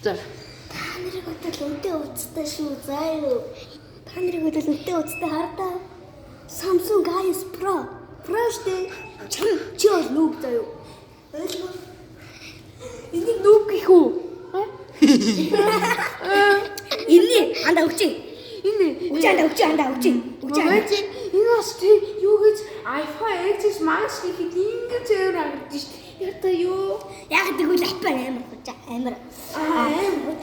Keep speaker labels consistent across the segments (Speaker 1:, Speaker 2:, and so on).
Speaker 1: За.
Speaker 2: Та нарыг бодол үнтэй уцтай шүү заа юу. Та нарыг бодол үнтэй уцтай хардаа. Samsung Galaxy Pro. Pro штэ. Чи бол нүүб заа юу. Ойлгоо.
Speaker 1: Энийг нүүб гэх үү?
Speaker 2: Inni анда өгчий.
Speaker 1: Энэ
Speaker 2: Анда өгчий.
Speaker 1: Энэ бас тий юу гэж iPhone X Max гэхэд ингэж өөр харагдаж шүү. Ята юу?
Speaker 2: Яг тэгвэл аппаар амар.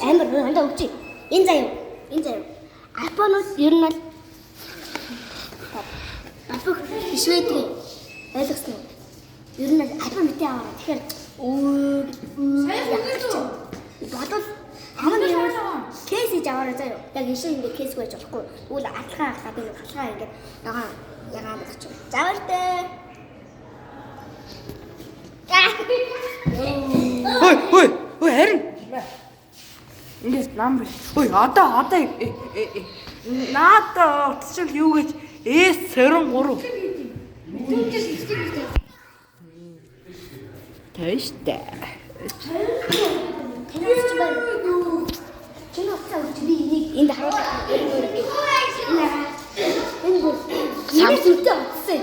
Speaker 2: Амар анда өгчий. Энэ заяа. iPhone-ууд ер нь л апп ишвэдэг. Ойлгосноо. Ер нь iPhone битээ аваарай. Тэгэхээр сайн үгүй. Бодвол хамгийн кейс хийж аваарай заяа. Яг ишээ ингэ кейс байж болохгүй. Үл алхаа би халгаа ингэ ягаа бодож. Завартай.
Speaker 1: Ой харин. Ингээд намбар. Ой одоо наада утсчил юу гэж S23. Тэштэй.
Speaker 2: Чи нууцаа өгч би энийг энд харуулах гэх. Samsung-тэй утсан.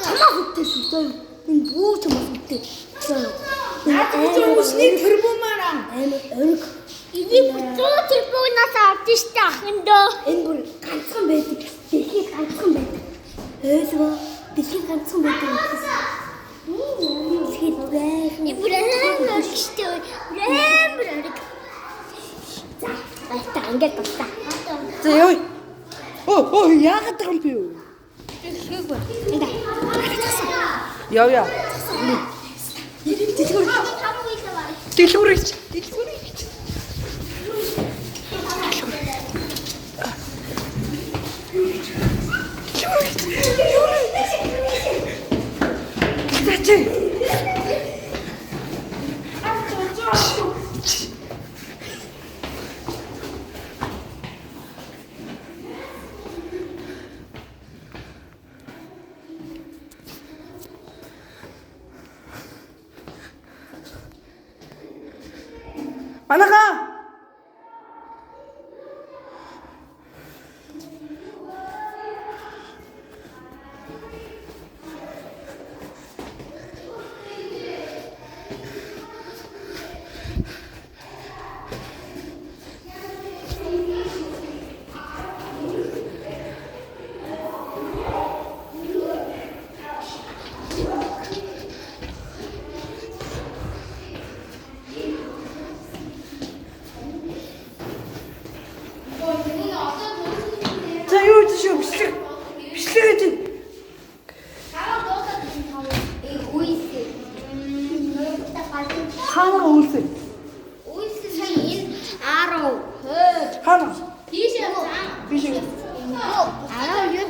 Speaker 2: Чамаа хөттэй шүү дээ. Энэ бүү чамаа хөттэй.
Speaker 1: Үсний тэрбумаараа.
Speaker 2: Өрг. Энийг 100 тэрбумаас авдсан шүү дээ ахындоо. Энэ бүр ганцхан байдаг. Дэлхийд ганцхан байдаг. Ойлгоо. Дэлхийд ганцхан байдаг. Дэлхийд бүр шүү дээ. За, ингээд байна.
Speaker 1: За ёо. Оо яагаад байгаа юм бэ?
Speaker 2: Хэлхээгүй. Энд.
Speaker 1: Яа. Дэлгүүрч. Тачи. Манайхаа бичлэг гэж хаана үйлсэ?
Speaker 2: Үйлсэ сайн энэ 10.
Speaker 1: Хаана?
Speaker 2: Тийш. Аа юу?